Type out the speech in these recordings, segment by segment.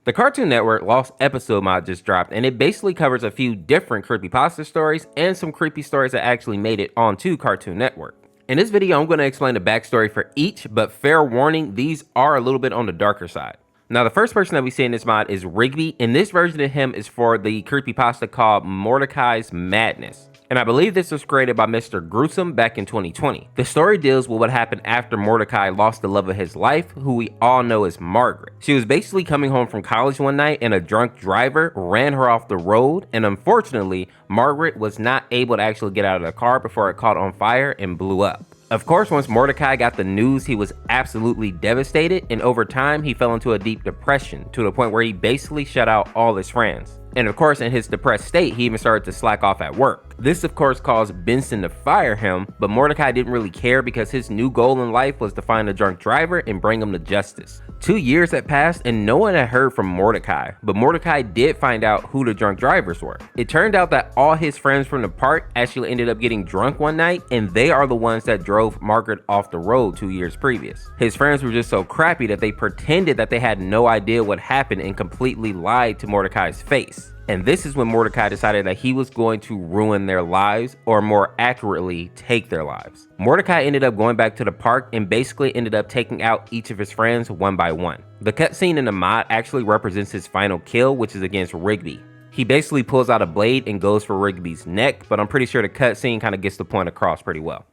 The Cartoon Network Lost episode mod just dropped, and it basically covers a few different creepypasta stories and some creepy stories that actually made it onto Cartoon Network. In this video, I'm going to explain the backstory for each, but fair warning, these are a little bit on the darker side. Now, the first person that we see in this mod is Rigby, and this version of him is for the creepypasta called Mordecai's Madness. And I believe this was created by Mr. Gruesome back in 2020. The story deals with what happened after Mordecai lost the love of his life, who we all know as Margaret. She was basically coming home from college one night and a drunk driver ran her off the road, and unfortunately, Margaret was not able to actually get out of the car before it caught on fire and blew up. Of course, once Mordecai got the news, he was absolutely devastated, and over time, he fell into a deep depression to the point where he basically shut out all his friends. And of course, in his depressed state, he even started to slack off at work. This of course caused Benson to fire him, but Mordecai didn't really care because his new goal in life was to find a drunk driver and bring him to justice. 2 years had passed and no one had heard from Mordecai, but Mordecai did find out who the drunk drivers were. It turned out that all his friends from the park actually ended up getting drunk one night, and they are the ones that drove Margaret off the road 2 years previous. His friends were just so crappy that they pretended that they had no idea what happened and completely lied to Mordecai's face. And this is when Mordecai decided that he was going to ruin their lives, or more accurately, take their lives. Mordecai ended up going back to the park and basically ended up taking out each of his friends one by one. The cutscene in the mod actually represents his final kill, which is against Rigby. He basically pulls out a blade and goes for Rigby's neck, but I'm pretty sure the cutscene kind of gets the point across pretty well.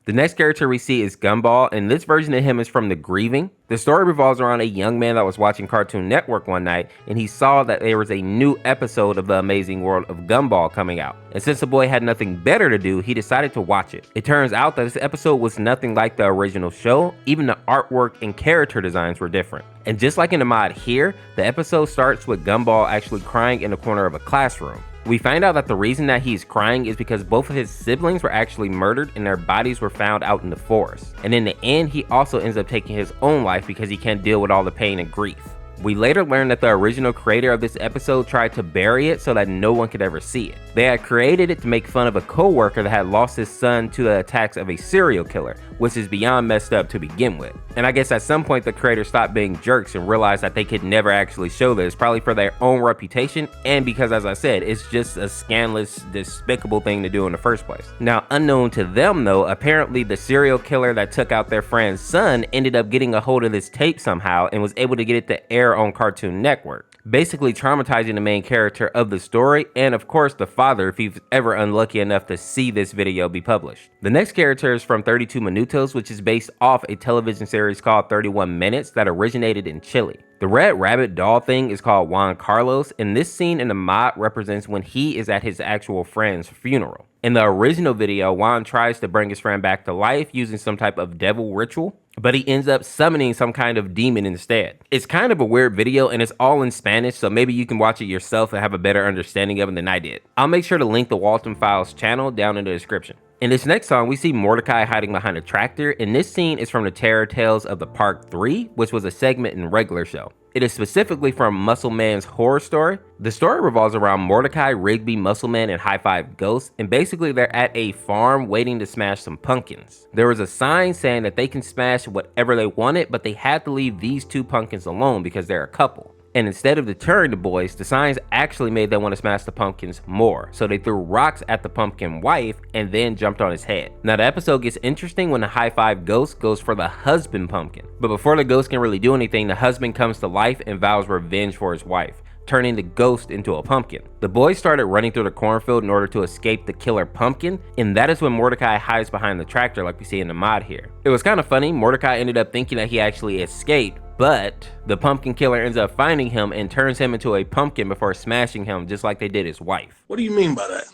The next character we see is Gumball, and this version of him is from The Grieving. The story revolves around a young man that was watching Cartoon Network one night, and he saw that there was a new episode of The Amazing World of Gumball coming out. And since the boy had nothing better to do, he decided to watch it. It turns out that this episode was nothing like the original show. Even the artwork and character designs were different. And just like in the mod here, the episode starts with Gumball actually crying in the corner of a classroom. We find out that the reason that he's crying is because both of his siblings were actually murdered and their bodies were found out in the forest. And in the end, he also ends up taking his own life because he can't deal with all the pain and grief. We later learned that the original creator of this episode tried to bury it so that no one could ever see it. They had created it to make fun of a co-worker that had lost his son to the attacks of a serial killer, which is beyond messed up to begin with. And I guess at some point the creators stopped being jerks and realized that they could never actually show this, probably for their own reputation and because, as I said, it's just a scandalous, despicable thing to do in the first place. Now, unknown to them though, apparently the serial killer that took out their friend's son ended up getting a hold of this tape somehow and was able to get it to air on Cartoon Network, basically traumatizing the main character of the story and of course the father if he's ever unlucky enough to see this video be published. The next character is from 32 Minutos, which is based off a television series called 31 Minutes that originated in Chile. The red rabbit doll thing is called Juan Carlos, and this scene in the mod represents when he is at his actual friend's funeral. In the original video, Juan tries to bring his friend back to life using some type of devil ritual, but he ends up summoning some kind of demon instead. It's kind of a weird video and it's all in Spanish, so maybe you can watch it yourself and have a better understanding of it than I did. I'll make sure to link the Walton Files channel down in the description. In this next song, we see Mordecai hiding behind a tractor, and this scene is from the Terror Tales of the Park 3, which was a segment in regular show. It is specifically from Muscle Man's horror story. The story revolves around Mordecai, Rigby, Muscle Man, and High Five Ghost, and basically they're at a farm waiting to smash some pumpkins. There was a sign saying that they can smash whatever they wanted, but they had to leave these two pumpkins alone because they're a couple. And instead of deterring the boys, the signs actually made them want to smash the pumpkins more. So they threw rocks at the pumpkin wife and then jumped on his head. Now the episode gets interesting when the High Five Ghost goes for the husband pumpkin. But before the ghost can really do anything, the husband comes to life and vows revenge for his wife, turning the ghost into a pumpkin. The boys started running through the cornfield in order to escape the killer pumpkin, and that is when Mordecai hides behind the tractor like we see in the mod here. It was kind of funny. Mordecai ended up thinking that he actually escaped, but the pumpkin killer ends up finding him and turns him into a pumpkin before smashing him just like they did his wife. What do you mean by that?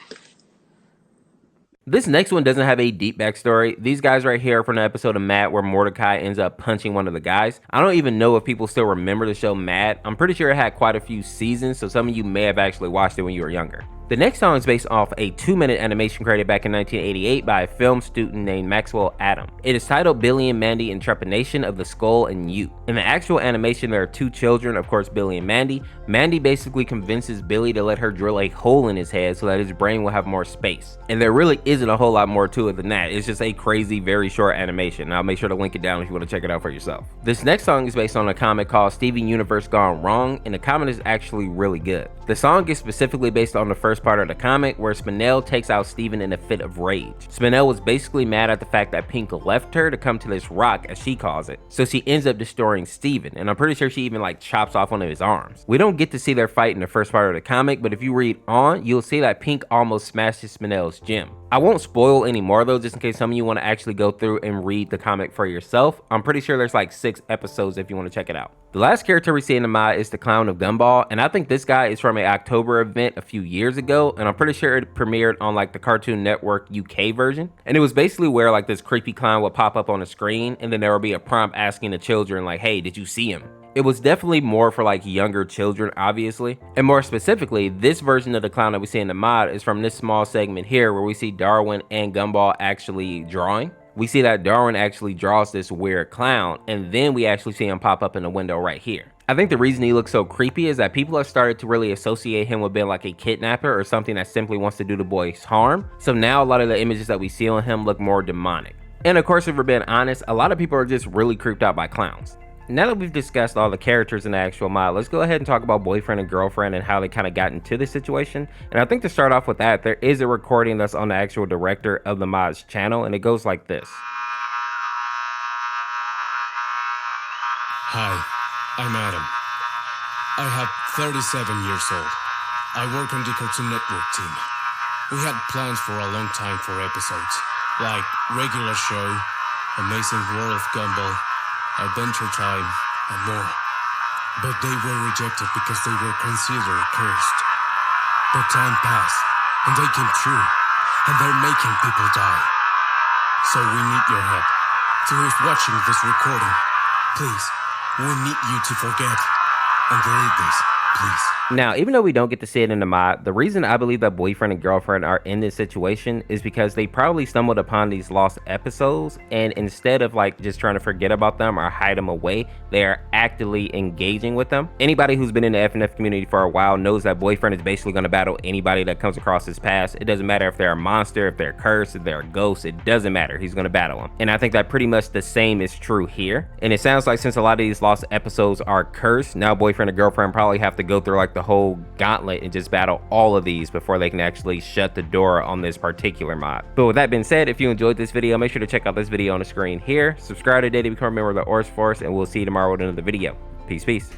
This next one doesn't have a deep backstory. These guys right here are from the episode of Mad where Mordecai ends up punching one of the guys. I don't even know if people still remember the show Mad. I'm pretty sure it had quite a few seasons, so some of you may have actually watched it when you were younger. The next song is based off a 2-minute animation created back in 1988 by a film student named Maxwell Adam. It is titled Billy and Mandy in Trepidation of the Skull and You. In the actual animation, there are two children, of course Billy and Mandy. Mandy basically convinces Billy to let her drill a hole in his head so that his brain will have more space. And there really isn't a whole lot more to it than that. It's just a crazy, very short animation. I'll make sure to link it down if you want to check it out for yourself. This next song is based on a comic called Steven Universe Gone Wrong, and the comic is actually really good. The song is specifically based on the first part of the comic where Spinell takes out Steven in a fit of rage. Spinell was basically mad at the fact that Pink left her to come to this rock, as she calls it, so she ends up destroying Steven, and I'm pretty sure she even like chops off one of his arms. We don't get to see their fight in the first part of the comic, but if you read on, you'll see that Pink almost smashes Spinell's gym. I won't spoil any more though, just in case some of you want to actually go through and read the comic for yourself. I'm pretty sure there's like 6 episodes if you want to check it out. The last character we see in the manga is the Clown of Gumball, and I think this guy is from an October event a few years ago, and I'm pretty sure it premiered on like the Cartoon Network UK version. And it was basically where like this creepy clown would pop up on the screen, and then there would be a prompt asking the children like, hey, did you see him? It was definitely more for like younger children, obviously. And more specifically, this version of the clown that we see in the mod is from this small segment here where we see Darwin and Gumball actually drawing. We see that Darwin actually draws this weird clown, and then we actually see him pop up in the window right here. I think the reason he looks so creepy is that people have started to really associate him with being like a kidnapper or something that simply wants to do the boys harm. So now a lot of the images that we see on him look more demonic. And of course, if we're being honest, a lot of people are just really creeped out by clowns. Now that we've discussed all the characters in the actual mod, let's go ahead and talk about boyfriend and girlfriend and how they kind of got into this situation. And I think to start off with that, there is a recording that's on the actual director of the mod's channel, and it goes like this. Hi, I'm Adam. I have 37 years old. I work on the Cartoon Network team. We had plans for a long time for episodes, like regular show, Amazing World of Gumball, Adventure Time, and more. But they were rejected because they were considered cursed. But time passed, and they came true, and they're making people die. So we need your help. To who's watching this recording, please, we need you to forget and delete this, please. Now, even though we don't get to see it in the mod, the reason I believe that boyfriend and girlfriend are in this situation is because they probably stumbled upon these lost episodes, and instead of like just trying to forget about them or hide them away, they are actively engaging with them. Anybody who's been in the FNF community for a while knows that boyfriend is basically going to battle anybody that comes across his path. It doesn't matter if they're a monster, if they're cursed, if they're a ghost, it doesn't matter. He's going to battle them. And I think that pretty much the same is true here. And it sounds like since a lot of these lost episodes are cursed, now boyfriend and girlfriend probably have to go through like the whole gauntlet and just battle all of these before they can actually shut the door on this particular mod. But with that being said, if you enjoyed this video, make sure to check out this video on the screen here, subscribe today to become a member of the Orange Force, and we'll see you tomorrow with another video. Peace.